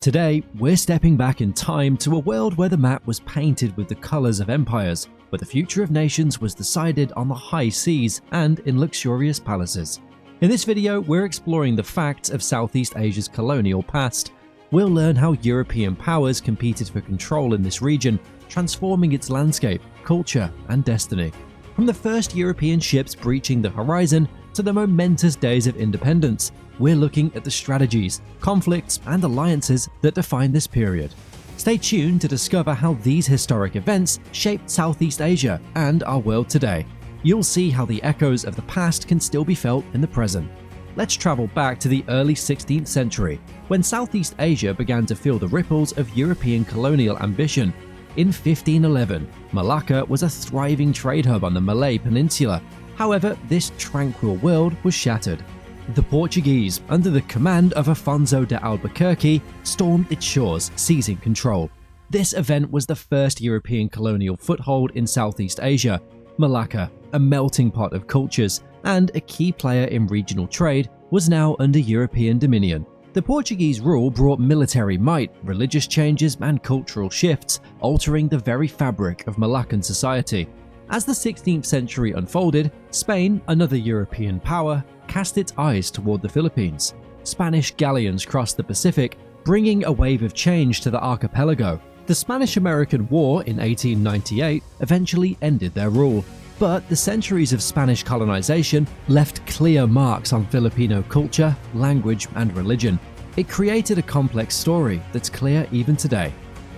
Today, we're stepping back in time to a world where the map was painted with the colors of empires, where the future of nations was decided on the high seas and in luxurious palaces. In this video, we're exploring the facts of Southeast Asia's colonial past. We'll learn how European powers competed for control in this region, transforming its landscape, culture, and destiny. From the first European ships breaching the horizon to the momentous days of independence, we're looking at the strategies, conflicts, and alliances that define this period. Stay tuned to discover how these historic events shaped Southeast Asia and our world today. You'll see how the echoes of the past can still be felt in the present. Let's travel back to the early 16th century, when Southeast Asia began to feel the ripples of European colonial ambition. In 1511, Malacca was a thriving trade hub on the Malay Peninsula. However, this tranquil world was shattered. The Portuguese, under the command of Afonso de Albuquerque, stormed its shores, seizing control. This event was the first European colonial foothold in Southeast Asia. Malacca, a melting pot of cultures and a key player in regional trade, was now under European dominion. The Portuguese rule brought military might, religious changes, and cultural shifts, altering the very fabric of Malaccan society. As the 16th century unfolded, Spain, another European power, cast its eyes toward the Philippines. Spanish galleons crossed the Pacific, bringing a wave of change to the archipelago. The Spanish-American War in 1898 eventually ended their rule, but the centuries of Spanish colonization left clear marks on Filipino culture, language, and religion. It created a complex story that's clear even today.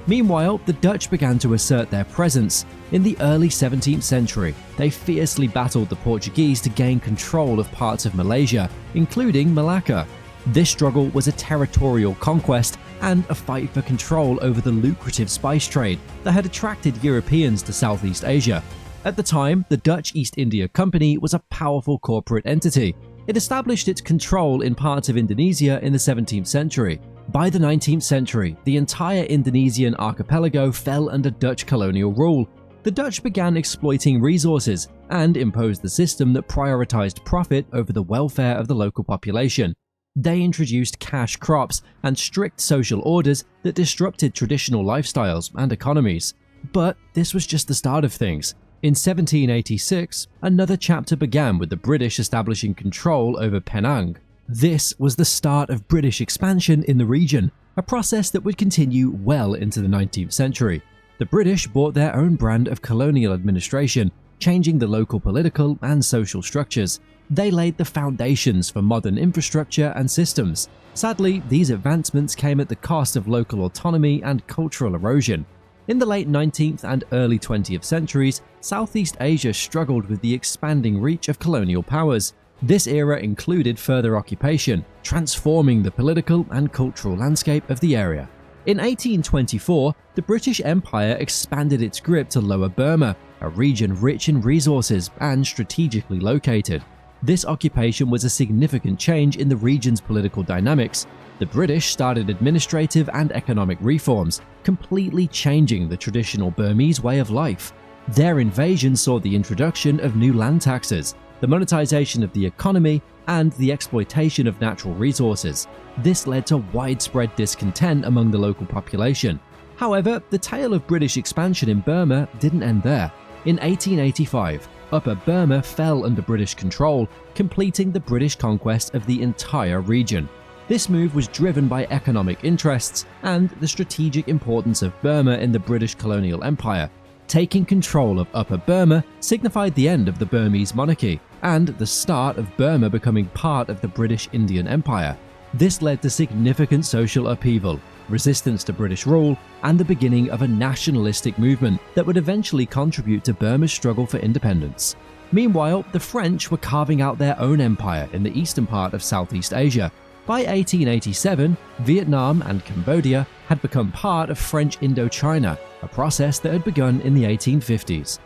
Meanwhile, the Dutch began to assert their presence. In the early 17th century, they fiercely battled the Portuguese to gain control of parts of Malaysia, including Malacca. This struggle was a territorial conquest and a fight for control over the lucrative spice trade that had attracted Europeans to Southeast Asia. At the time, the Dutch East India Company was a powerful corporate entity. It established its control in parts of Indonesia in the 17th century. By the 19th century, the entire Indonesian archipelago fell under Dutch colonial rule. The Dutch began exploiting resources and imposed the system that prioritized profit over the welfare of the local population. They introduced cash crops and strict social orders that disrupted traditional lifestyles and economies. But this was just the start of things. In 1786, another chapter began with the British establishing control over Penang. This was the start of British expansion in the region, a process that would continue well into the 19th century. The British brought their own brand of colonial administration, changing the local political and social structures. They laid the foundations for modern infrastructure and systems. Sadly, these advancements came at the cost of local autonomy and cultural erosion. In the late 19th and early 20th centuries, Southeast Asia struggled with the expanding reach of colonial powers. This era included further occupation, transforming the political and cultural landscape of the area. In 1824, the British Empire expanded its grip to Lower Burma, a region rich in resources and strategically located. This occupation was a significant change in the region's political dynamics. The British started administrative and economic reforms, completely changing the traditional Burmese way of life. Their invasion saw the introduction of new land taxes, the monetization of the economy, and the exploitation of natural resources. This led to widespread discontent among the local population. However, the tale of British expansion in Burma didn't end there. In 1885, Upper Burma fell under British control, completing the British conquest of the entire region. This move was driven by economic interests and the strategic importance of Burma in the British colonial empire. Taking control of Upper Burma signified the end of the Burmese monarchy and the start of Burma becoming part of the British Indian Empire. This led to significant social upheaval, resistance to British rule, and the beginning of a nationalistic movement that would eventually contribute to Burma's struggle for independence. Meanwhile, the French were carving out their own empire in the eastern part of Southeast Asia. By 1887, Vietnam and Cambodia had become part of French Indochina, a process that had begun in the 1850s.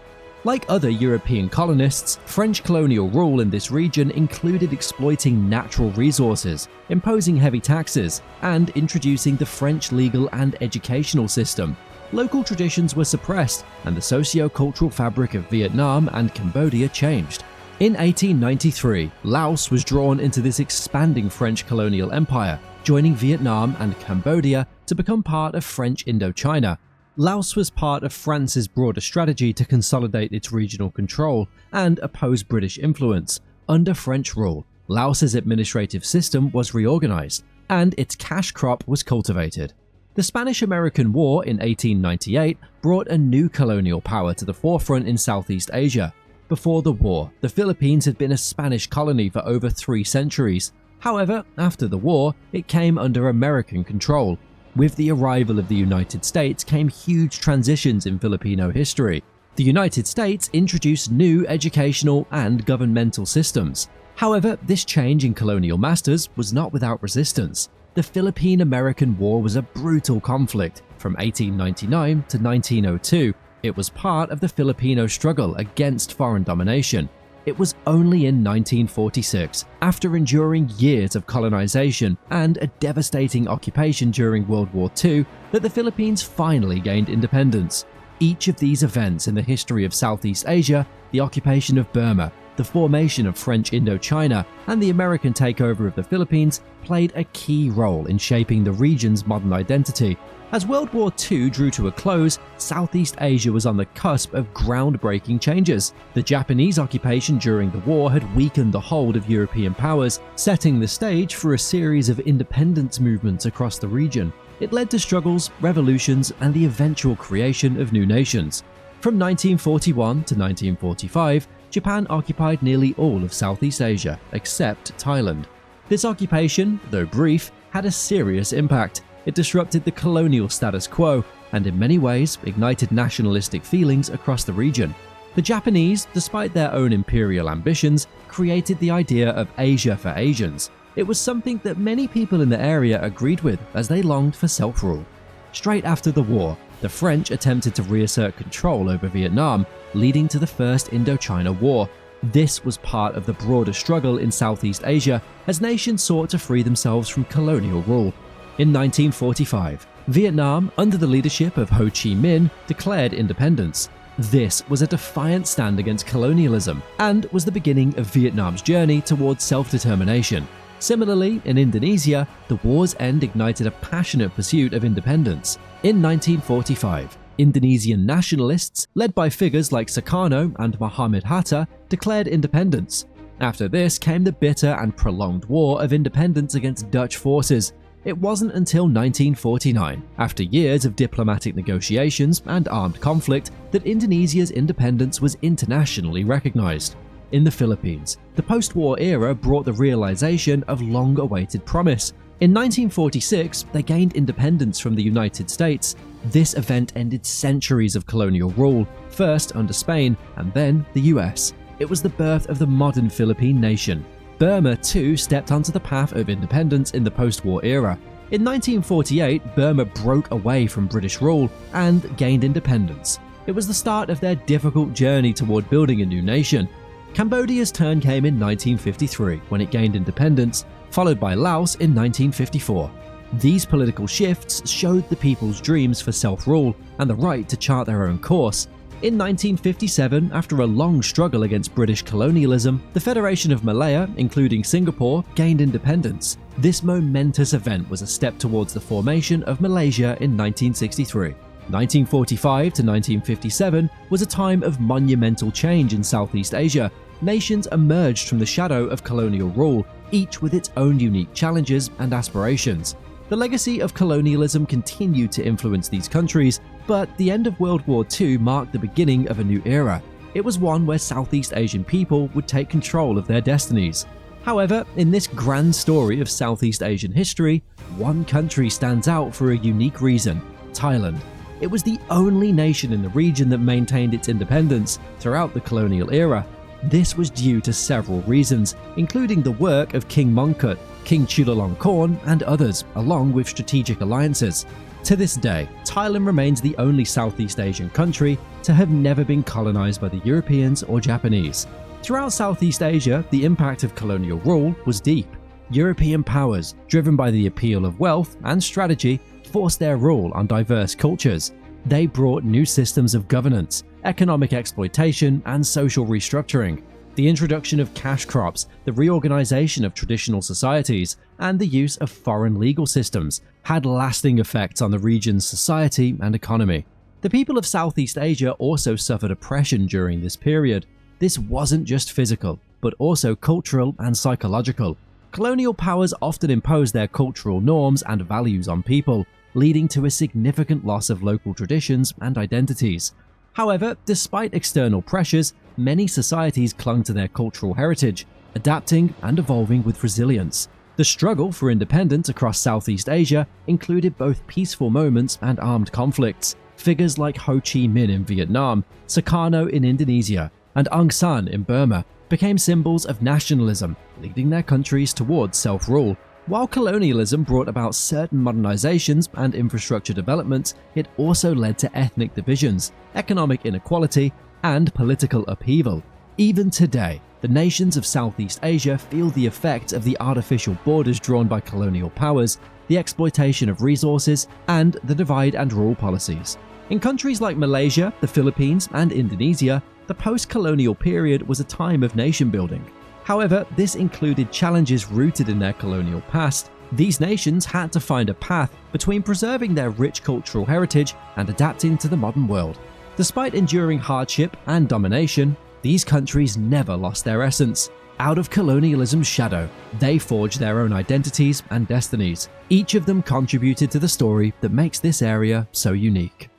Like other European colonists, French colonial rule in this region included exploiting natural resources, imposing heavy taxes, and introducing the French legal and educational system. Local traditions were suppressed, and the socio-cultural fabric of Vietnam and Cambodia changed. In 1893, Laos was drawn into this expanding French colonial empire. joining Vietnam and Cambodia to become part of French Indochina. Laos was part of France's broader strategy to consolidate its regional control and oppose British influence. Under French rule, Laos's administrative system was reorganized, and its cash crop was cultivated. The Spanish-American War in 1898 brought a new colonial power to the forefront in Southeast Asia. Before the war, the Philippines had been a Spanish colony for over 3 centuries. However, after the war, it came under American control. With the arrival of the United States came huge transitions in Filipino history. The United States introduced new educational and governmental systems. However, this change in colonial masters was not without resistance. The Philippine-American War was a brutal conflict from 1899 to 1902. It was part of the Filipino struggle against foreign domination. It was only in 1946, after enduring years of colonization and a devastating occupation during World War II, that the Philippines finally gained independence. Each of these events in the history of Southeast Asia, the occupation of Burma, the formation of French Indochina, and the American takeover of the Philippines, played a key role in shaping the region's modern identity. As World War II drew to a close, Southeast Asia was on the cusp of groundbreaking changes. The Japanese occupation during the war had weakened the hold of European powers, setting the stage for a series of independence movements across the region. It led to struggles, revolutions, and the eventual creation of new nations. From 1941 to 1945, Japan occupied nearly all of Southeast Asia, except Thailand. This occupation, though brief, had a serious impact. It disrupted the colonial status quo and in many ways ignited nationalistic feelings across the region. The Japanese, despite their own imperial ambitions, created the idea of Asia for Asians. It was something that many people in the area agreed with as they longed for self-rule. Straight after the war, the French attempted to reassert control over Vietnam, leading to the First Indochina War. This was part of the broader struggle in Southeast Asia as nations sought to free themselves from colonial rule. In 1945, Vietnam, under the leadership of Ho Chi Minh, declared independence. This was a defiant stand against colonialism and was the beginning of Vietnam's journey towards self-determination. Similarly, in Indonesia, the war's end ignited a passionate pursuit of independence. In 1945, Indonesian nationalists, led by figures like Sukarno and Muhammad Hatta, declared independence. After this came the bitter and prolonged War of Independence against Dutch forces. It wasn't until 1949, after years of diplomatic negotiations and armed conflict, that Indonesia's independence was internationally recognized. In the Philippines, the post-war era brought the realization of long-awaited promise. In 1946, they gained independence from the United States. This event ended centuries of colonial rule, first under Spain and then the US. It was the birth of the modern Philippine nation. Burma too stepped onto the path of independence in the post-war era. In 1948, Burma broke away from British rule and gained independence. It was the start of their difficult journey toward building a new nation. Cambodia's turn came in 1953 when it gained independence, followed by Laos in 1954. These political shifts showed the people's dreams for self-rule and the right to chart their own course. In 1957, after a long struggle against British colonialism, the Federation of Malaya, including Singapore, gained independence. This momentous event was a step towards the formation of Malaysia in 1963. 1945 to 1957 was a time of monumental change in Southeast Asia. Nations emerged from the shadow of colonial rule, each with its own unique challenges and aspirations. The legacy of colonialism continued to influence these countries, but the end of World War II marked the beginning of a new era. It was one where Southeast Asian people would take control of their destinies. However, in this grand story of Southeast Asian history, one country stands out for a unique reason: Thailand. It was the only nation in the region that maintained its independence throughout the colonial era. This was due to several reasons, including the work of King Mongkut, King Chulalongkorn, and others, along with strategic alliances. To this day, Thailand remains the only Southeast Asian country to have never been colonized by the Europeans or Japanese. Throughout Southeast Asia, the impact of colonial rule was deep. European powers, driven by the appeal of wealth and strategy, forced their rule on diverse cultures. They brought new systems of governance, economic exploitation, and social restructuring. The introduction of cash crops, the reorganization of traditional societies, and the use of foreign legal systems had lasting effects on the region's society and economy. The people of Southeast Asia also suffered oppression during this period. This wasn't just physical, but also cultural and psychological. Colonial powers often imposed their cultural norms and values on people, leading to a significant loss of local traditions and identities. However, despite external pressures, many societies clung to their cultural heritage, adapting and evolving with resilience. The struggle for independence across Southeast Asia included both peaceful moments and armed conflicts. Figures like Ho Chi Minh in Vietnam, Sukarno in Indonesia, and Aung San in Burma became symbols of nationalism, leading their countries towards self-rule. While colonialism brought about certain modernizations and infrastructure developments, it also led to ethnic divisions, economic inequality, and political upheaval. Even today, the nations of Southeast Asia feel the effects of the artificial borders drawn by colonial powers, the exploitation of resources, and the divide and rule policies. In countries like Malaysia, the Philippines, and Indonesia, the post-colonial period was a time of nation-building. However, this included challenges rooted in their colonial past. These nations had to find a path between preserving their rich cultural heritage and adapting to the modern world. Despite enduring hardship and domination, these countries never lost their essence. Out of colonialism's shadow, they forged their own identities and destinies. Each of them contributed to the story that makes this area so unique.